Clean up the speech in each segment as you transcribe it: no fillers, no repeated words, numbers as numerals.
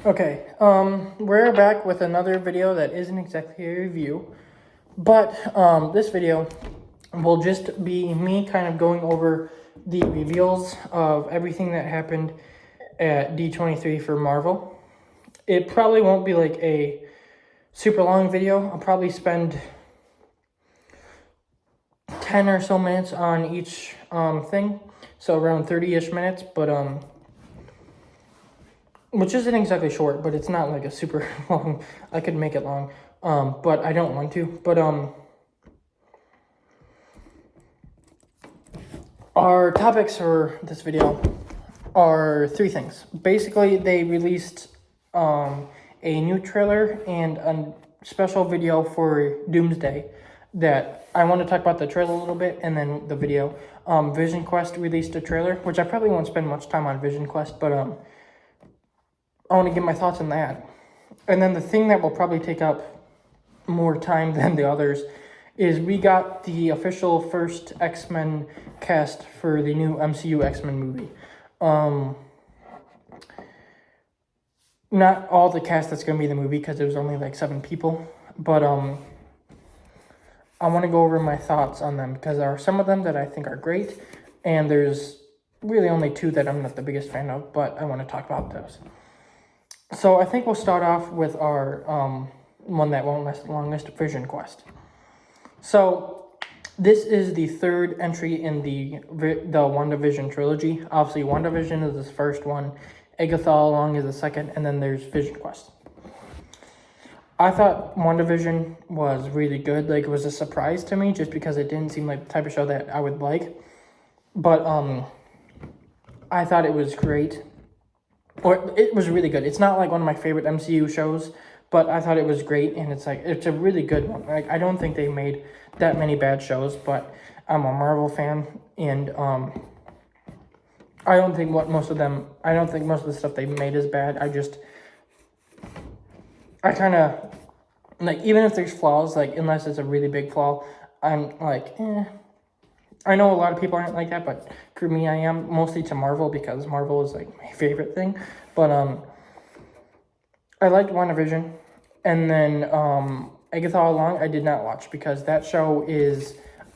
Okay, we're back with another video that isn't exactly a review, but this video will just be me kind of going over the reveals of everything that happened at D23 for Marvel. It probably won't be like a super long video. I'll probably spend 10 or so minutes on each thing, so around 30-ish minutes, but which isn't exactly short, but it's not like a super long. I could make it long, but I don't want to. But our topics for this video are three things. Basically, they released a new trailer and a special video for Doomsday that I want to talk about the trailer a little bit and then the video. Visionquest released a trailer, which I probably won't spend much time on Visionquest, but I want to give my thoughts on that. And then the thing that will probably take up more time than the others is we got the official first X-Men cast for the new MCU X-Men movie. Not all the cast that's going to be in the movie because there was only like 7 people. But I want to go over my thoughts on them because there are some of them that I think are great. And there's really only 2 that I'm not the biggest fan of, but I want to talk about those. So I think we'll start off with our one that won't last the longest, Visionquest. So this is the third entry in the WandaVision trilogy. Obviously, WandaVision is the first one, Agatha All Along is the second, and then there's Visionquest. I thought WandaVision was really good. Like, it was a surprise to me just because it didn't seem like the type of show that I would like. But I thought it was great. Or it was really good. It's not like one of my favorite MCU shows, but I thought it was great, and it's a really good one. Like, I don't think they made that many bad shows, but I'm a Marvel fan, and I don't think most of the stuff they made is bad. I kind of, like, even if there's flaws, like, unless it's a really big flaw, I'm like, I know a lot of people aren't like that, but for me, I am, mostly to Marvel, because Marvel is, like, my favorite thing. But I liked WandaVision, and then Agatha All Along I did not watch, because that show is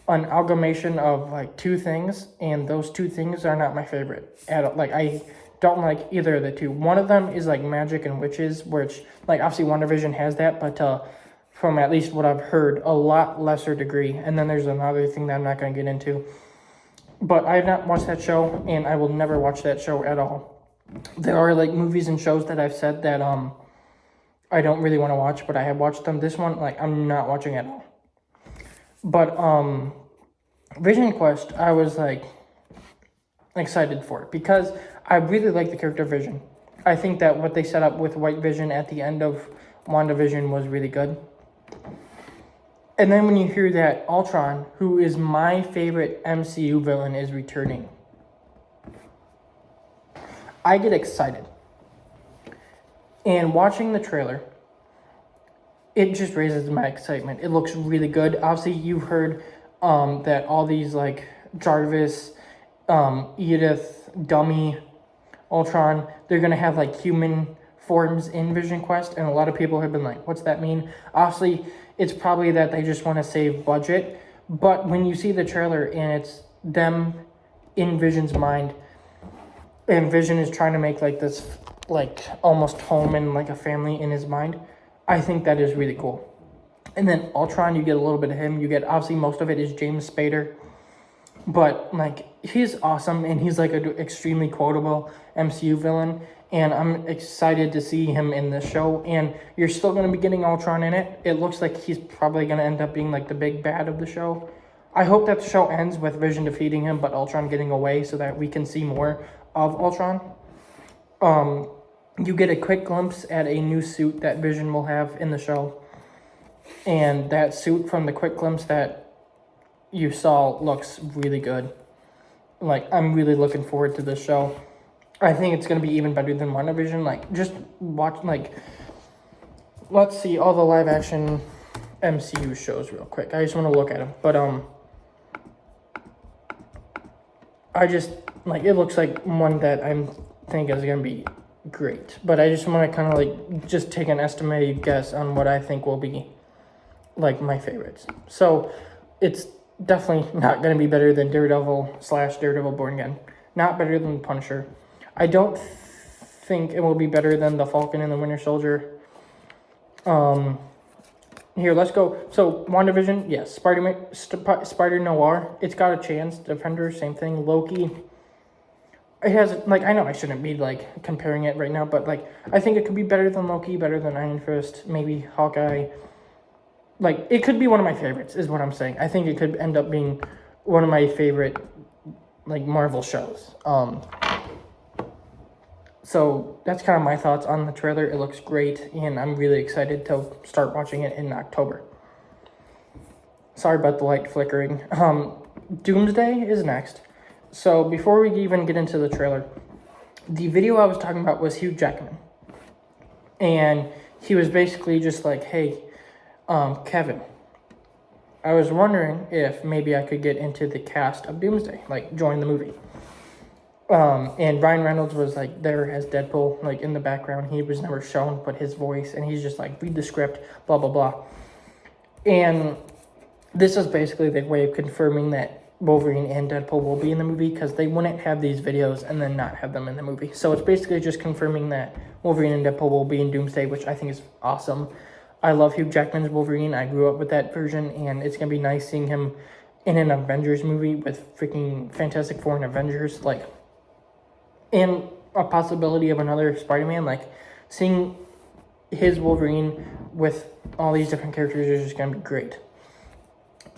an amalgamation of, like, 2 things, and those 2 things are not my favorite at all. Like, I don't like either of the 2. One of them is, like, magic and witches, which, like, obviously WandaVision has that, but from at least what I've heard, a lot lesser degree. And then there's another thing that I'm not going to get into. But I have not watched that show, and I will never watch that show at all. There are, like, movies and shows that I've said that I don't really want to watch, but I have watched them. This one, like, I'm not watching at all. But Visionquest, I was, like, excited for it, because I really like the character Vision. I think that what they set up with White Vision at the end of WandaVision was really good. And then when you hear that Ultron, who is my favorite MCU villain, is returning, I get excited. And watching the trailer, it just raises my excitement. It looks really good. Obviously, you've heard that all these, like, Jarvis, Edith, Dummy, Ultron, they're going to have, like, human forms in Visionquest, and a lot of people have been like, what's that mean? Obviously, it's probably that they just want to save budget, but when you see the trailer and it's them in Vision's mind, and Vision is trying to make, like, this, like, almost home and, like, a family in his mind, I think that is really cool. And then Ultron, you get a little bit of him. You get, obviously, most of it is James Spader, but, like, he's awesome, and he's, like, an extremely quotable MCU villain, and I'm excited to see him in this show. And you're still going to be getting Ultron in it. It looks like he's probably going to end up being, like, the big bad of the show. I hope that the show ends with Vision defeating him, but Ultron getting away, so that we can see more of Ultron. You get a quick glimpse at a new suit that Vision will have in the show. And that suit from the quick glimpse that you saw looks really good. Like, I'm really looking forward to this show. I think it's going to be even better than WandaVision. Like, just watch, like, let's see all the live action MCU shows real quick. I just want to look at them. But, I just, like, it looks like one that I think is going to be great. But I just want to kind of like just take an estimated guess on what I think will be like my favorites. So it's definitely not going to be better than Daredevil Born Again. Not better than Punisher. I don't think it will be better than The Falcon and the Winter Soldier. Here, let's go. So, WandaVision, yes. Spider Noir, it's got a chance. Defender, same thing. Loki, it has, like, I know I shouldn't be, like, comparing it right now, but, like, I think it could be better than Loki, better than Iron Fist, maybe Hawkeye. Like, it could be one of my favorites, is what I'm saying. I think it could end up being one of my favorite, like, Marvel shows. So that's kind of my thoughts on the trailer. It looks great, and I'm really excited to start watching it in October. Sorry about the light flickering. Doomsday is next. So before we even get into the trailer, the video I was talking about was Hugh Jackman. And he was basically just like, hey, Kevin, I was wondering if maybe I could get into the cast of Doomsday, like join the movie. And Ryan Reynolds was like there as Deadpool, like in the background. He was never shown, but his voice, and he's just like, read the script, blah, blah, blah. And this is basically the way of confirming that Wolverine and Deadpool will be in the movie, because they wouldn't have these videos and then not have them in the movie. So it's basically just confirming that Wolverine and Deadpool will be in Doomsday, which I think is awesome. I love Hugh Jackman's Wolverine. I grew up with that version, and it's going to be nice seeing him in an Avengers movie with freaking Fantastic Four and Avengers, like, and a possibility of another Spider-Man, like, seeing his Wolverine with all these different characters is just going to be great.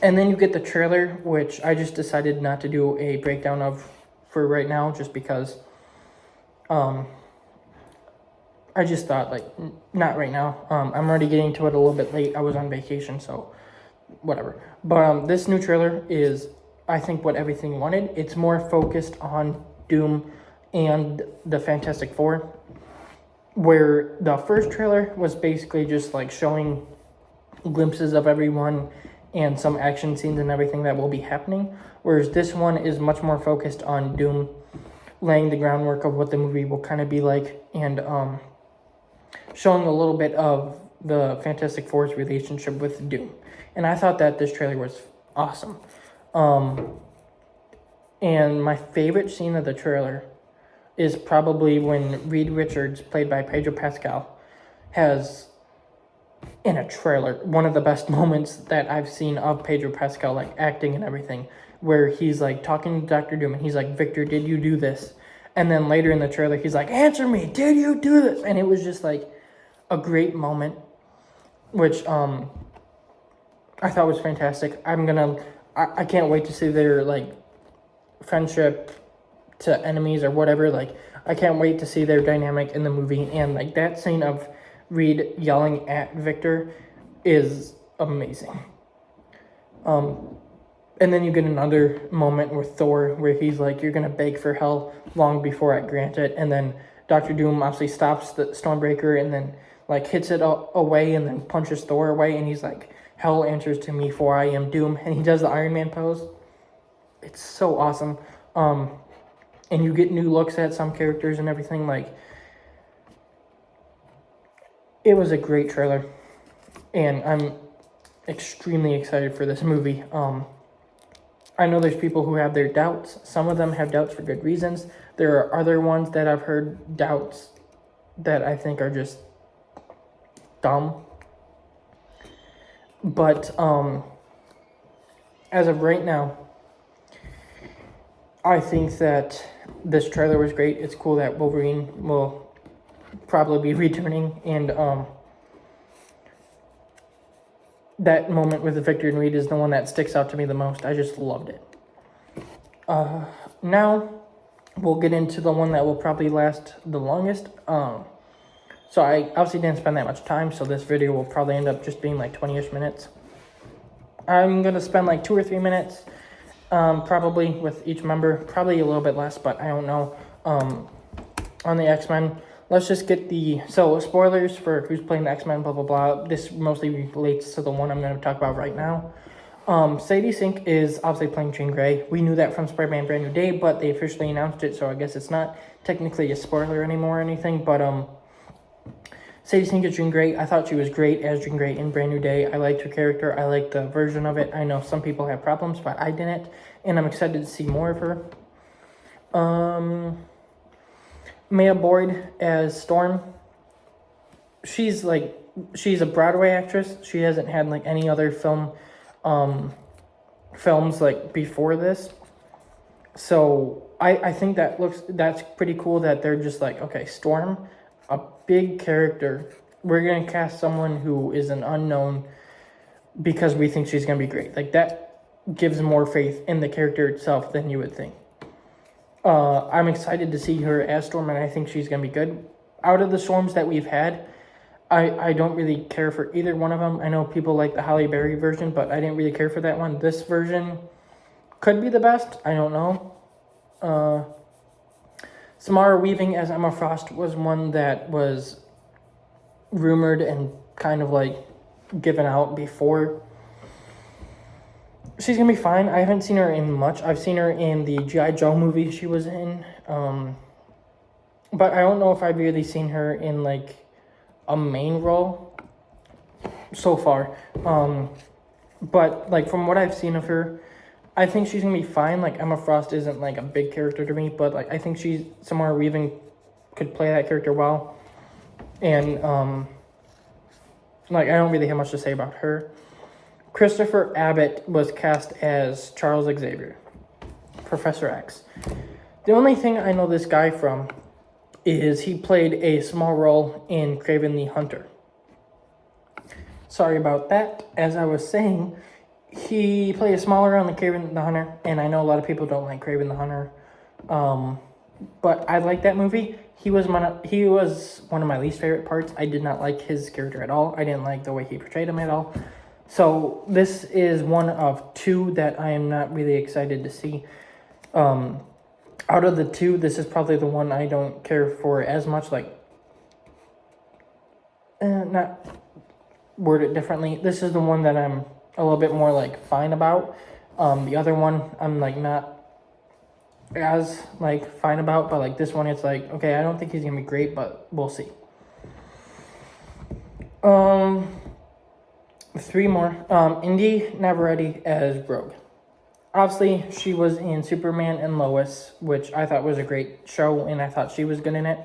And then you get the trailer, which I just decided not to do a breakdown of for right now, just because I just thought, like, not right now. I'm already getting to it a little bit late. I was on vacation, so whatever. But this new trailer is, I think, what everything wanted. It's more focused on Doom and the Fantastic Four, where the first trailer was basically just like showing glimpses of everyone and some action scenes and everything that will be happening, whereas this one is much more focused on Doom, laying the groundwork of what the movie will kind of be like, and showing a little bit of the Fantastic Four's relationship with Doom. And I thought that this trailer was awesome. And my favorite scene of the trailer is probably when Reed Richards, played by Pedro Pascal, has, in a trailer, one of the best moments that I've seen of Pedro Pascal, like, acting and everything, where he's, like, talking to Dr. Doom, and he's like, Victor, did you do this? And then later in the trailer, he's like, answer me, did you do this? And it was just, like, a great moment, which I thought was fantastic. I can't wait to see their, like, friendship to enemies or whatever. Like, I can't wait to see their dynamic in the movie, and like that scene of Reed yelling at Victor is amazing. And then you get another moment with Thor where he's like, you're gonna beg for hell long before I grant it, and then Dr. Doom obviously stops the Stormbreaker and then like hits it away and then punches Thor away, and he's like, hell answers to me, for I am Doom, and he does the Iron Man pose. It's so awesome. And you get new looks at some characters and everything. Like, it was a great trailer, and I'm extremely excited for this movie. I know there's people who have their doubts. Some of them have doubts for good reasons. There are other ones that I've heard doubts that I think are just dumb. But as of right now, I think that this trailer was great. It's cool that Wolverine will probably be returning, and that moment with Victor and Reed is the one that sticks out to me the most. I just loved it. Now we'll get into the one that will probably last the longest. So I obviously didn't spend that much time, so this video will probably end up just being like 20-ish minutes. I'm going to spend like 2 or 3 minutes probably with each member, probably a little bit less, but I don't know, on the X-Men. Let's just get so spoilers for who's playing the X-Men, blah, blah, blah. This mostly relates to the one I'm going to talk about right now. Sadie Sink is obviously playing Jean Grey. We knew that from Spider-Man Brand New Day, but they officially announced it, so I guess it's not technically a spoiler anymore or anything, but Sadie Sink is Jean Grey. I thought she was great as Jean Grey in Brand New Day. I liked her character. I liked the version of it. I know some people have problems, but I didn't, and I'm excited to see more of her. Maya Boyd as Storm. She's a Broadway actress. She hasn't had like any other films like before this. So I think that's pretty cool that they're just like, okay, Storm, a big character. We're gonna cast someone who is an unknown because we think she's gonna be great. Like that gives more faith in the character itself than you would think. I'm excited to see her as Storm, and I think she's gonna be good. Out of the Storms that we've had, I don't really care for either one of them. I know people like the Halle Berry version, but I didn't really care for that one. This version could be the best. I don't know. Samara Weaving as Emma Frost was one that was rumored and kind of like given out before. She's going to be fine. I haven't seen her in much. I've seen her in the G.I. Joe movie she was in. But I don't know if I've really seen her in like a main role so far. But like from what I've seen of her, I think she's gonna be fine. Like Emma Frost isn't like a big character to me, but like I think Samara Weaving could play that character well. And like I don't really have much to say about her. Christopher Abbott was cast as Charles Xavier, Professor X. The only thing I know this guy from is he played a small role in Kraven the Hunter. Sorry about that. As I was saying, he played a smaller role in Kraven the Hunter, and I know a lot of people don't like Kraven the Hunter, but I like that movie. He was one of my least favorite parts. I did not like his character at all. I didn't like the way he portrayed him at all. So this is one of two that I am not really excited to see. Out of the two, this is probably the one I don't care for as much. Like, not word it differently. This is the one that I'm a little bit more like fine about. The other one I'm like not as like fine about, but like this one it's like, okay, I don't think he's gonna be great, but we'll see. 3 more. Indy Navarrete as Rogue. Obviously, she was in Superman and Lois, which I thought was a great show, and I thought she was good in it.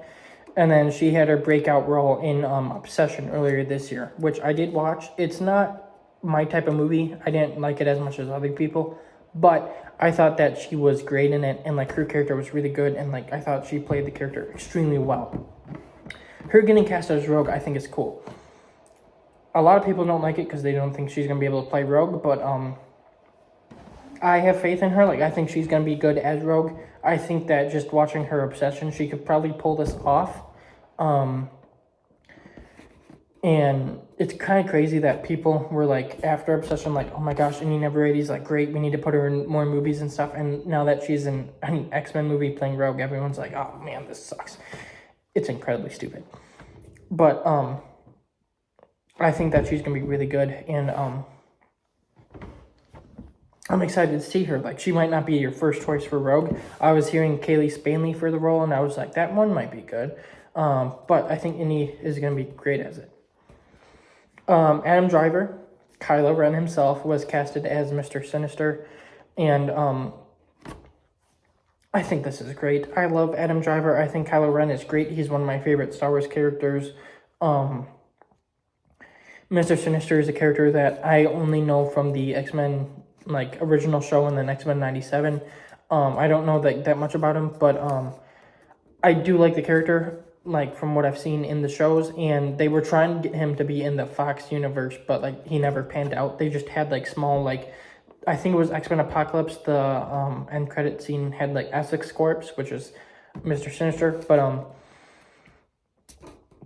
And then she had her breakout role in Obsession earlier this year, which I did watch. It's not my type of movie. I didn't like it as much as other people, but I thought that she was great in it, and like her character was really good, and like I thought she played the character extremely well. Her getting cast as Rogue, I think is cool. A lot of people don't like it because they don't think she's gonna be able to play Rogue, but I have faith in her. Like, I think she's going to be good as Rogue. I think that just watching her Obsession, she could probably pull this off. And it's kind of crazy that people were like, after Obsession, like, oh my gosh, Indy Navarrete's like great. We need to put her in more movies and stuff. And now that she's in an X-Men movie playing Rogue, everyone's like, oh man, this sucks. It's incredibly stupid. But I think that she's going to be really good. And I'm excited to see her. Like, she might not be your first choice for Rogue. I was hearing Kaylee Spanley for the role, and I was like, that one might be good. But I think Indy is going to be great as it. Adam Driver, Kylo Ren himself, was casted as Mr. Sinister. And I think this is great. I love Adam Driver. I think Kylo Ren is great. He's one of my favorite Star Wars characters. Mr. Sinister is a character that I only know from the X-Men like original show and then X-Men 97. I don't know that much about him, but I do like the character, like from what I've seen in the shows, and they were trying to get him to be in the Fox universe, but like he never panned out. They just had like small, like I think it was X-Men Apocalypse, the end credit scene had like Essex Corpse, which is Mr. Sinister, but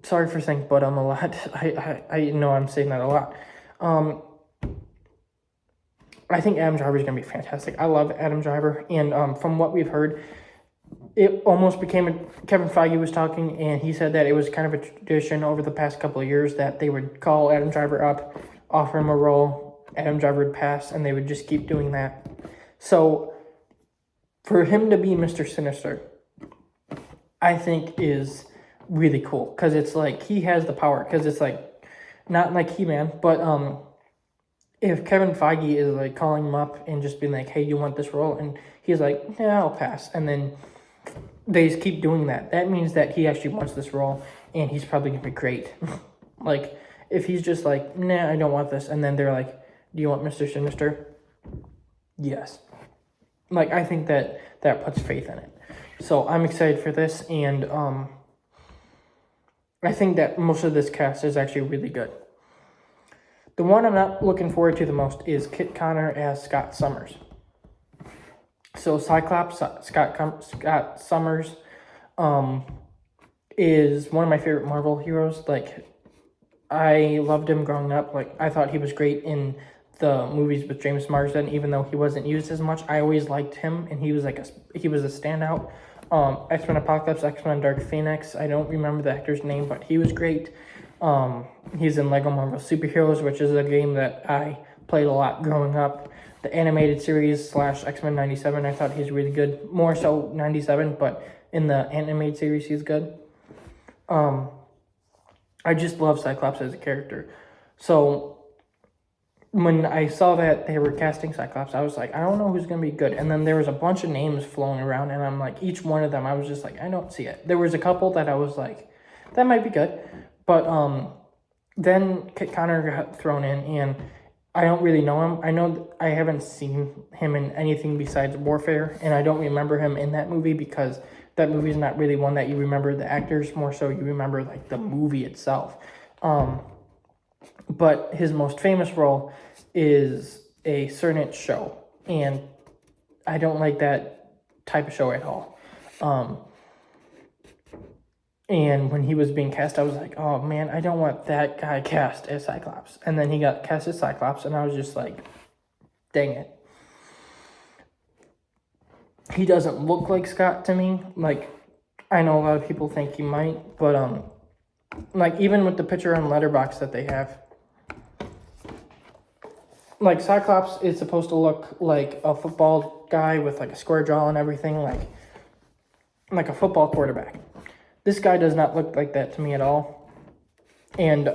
sorry for saying but a lot. I know I'm saying that a lot. I think Adam Driver is going to be fantastic. I love Adam Driver, and from what we've heard, it almost became Kevin Feige was talking, and he said that it was kind of a tradition over the past couple of years that they would call Adam Driver up, offer him a role, Adam Driver would pass, and they would just keep doing that. So for him to be Mr. Sinister, I think is really cool, because it's like he has the power, because it's like not like He-Man, but if Kevin Feige is like calling him up and just being like, hey, you want this role, and he's like, yeah, I'll pass, and then they just keep doing that means that he actually wants this role, and he's probably gonna be great. Like if he's just like, nah, I don't want this, and then they're like, do you want Mr. Sinister? Yes. Like, I think that puts faith in it. So I'm excited for this, and I think that most of this cast is actually really good. The one I'm not looking forward to the most is Kit Connor as Scott Summers. So Cyclops, Scott Summers, is one of my favorite Marvel heroes. Like, I loved him growing up. Like, I thought he was great in the movies with James Marsden, even though he wasn't used as much. I always liked him, and he was a standout. X-Men Apocalypse, X-Men Dark Phoenix. I don't remember the actor's name, but he was great. He's in Lego Marvel Superheroes, which is a game that I played a lot growing up. The animated series / X-Men 97, I thought he's really good. More so 97, but in the animated series, he's good. I just love Cyclops as a character. So when I saw that they were casting Cyclops, I was like, I don't know who's going to be good. And then there was a bunch of names flowing around, and I'm like, each one of them, I was just like, I don't see it. There was a couple that I was like, that might be good. But then Kit Connor got thrown in, and I don't really know him. I know I haven't seen him in anything besides Warfare, and I don't remember him in that movie because that movie is not really one that you remember the actors, more so you remember like the movie itself. But his most famous role is a certain show, and I don't like that type of show at all. And when he was being cast, I was like, oh man, I don't want that guy cast as Cyclops. And then he got cast as Cyclops, and I was just like, dang it. He doesn't look like Scott to me. Like, I know a lot of people think he might, but like even with the picture on Letterboxd that they have, like Cyclops is supposed to look like a football guy with like a square jaw and everything, like a football quarterback. This guy does not look like that to me at all. And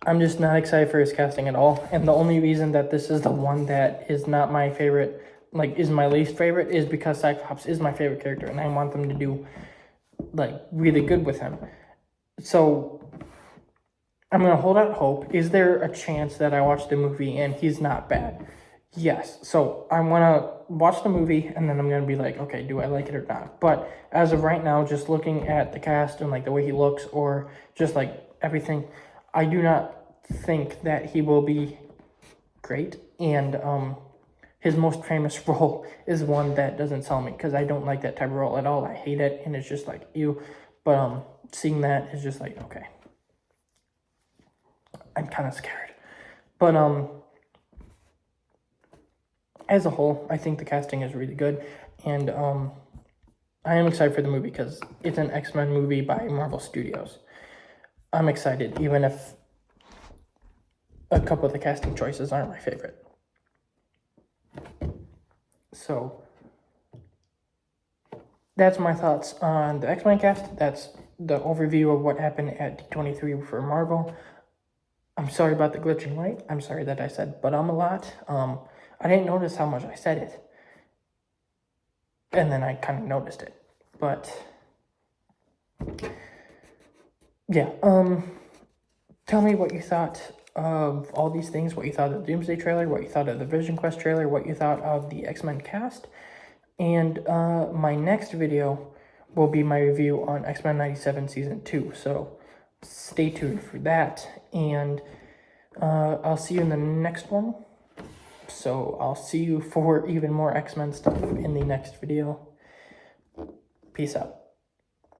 I'm just not excited for his casting at all. And the only reason that this is the one that is not my favorite, like is my least favorite, is because Cyclops is my favorite character, and I want them to do like really good with him. So I'm going to hold out hope. Is there a chance that I watch the movie and he's not bad? Yes. So I want to watch the movie, and then I'm going to be like, okay, do I like it or not? But as of right now, just looking at the cast and like the way he looks, or just like everything, I do not think that he will be great. And his most famous role is one that doesn't sell me, because I don't like that type of role at all. I hate it, and it's just like, ew. But seeing that is just like, okay, I'm kind of scared. But as a whole, I think the casting is really good, and I am excited for the movie because it's an X-Men movie by Marvel Studios. I'm excited, even if a couple of the casting choices aren't my favorite. So that's my thoughts on the X-Men cast. That's the overview of what happened at D23 for Marvel. I'm sorry about the glitching light. I'm sorry that I said but a lot. I didn't notice how much I said it. And then I kind of noticed it. But yeah, tell me what you thought of all these things, what you thought of the Doomsday trailer, what you thought of the Visionquest trailer, what you thought of the X-Men cast. And my next video will be my review on X-Men 97 Season 2. So stay tuned for that. And I'll see you in the next one. So I'll see you for even more X-Men stuff in the next video. Peace out.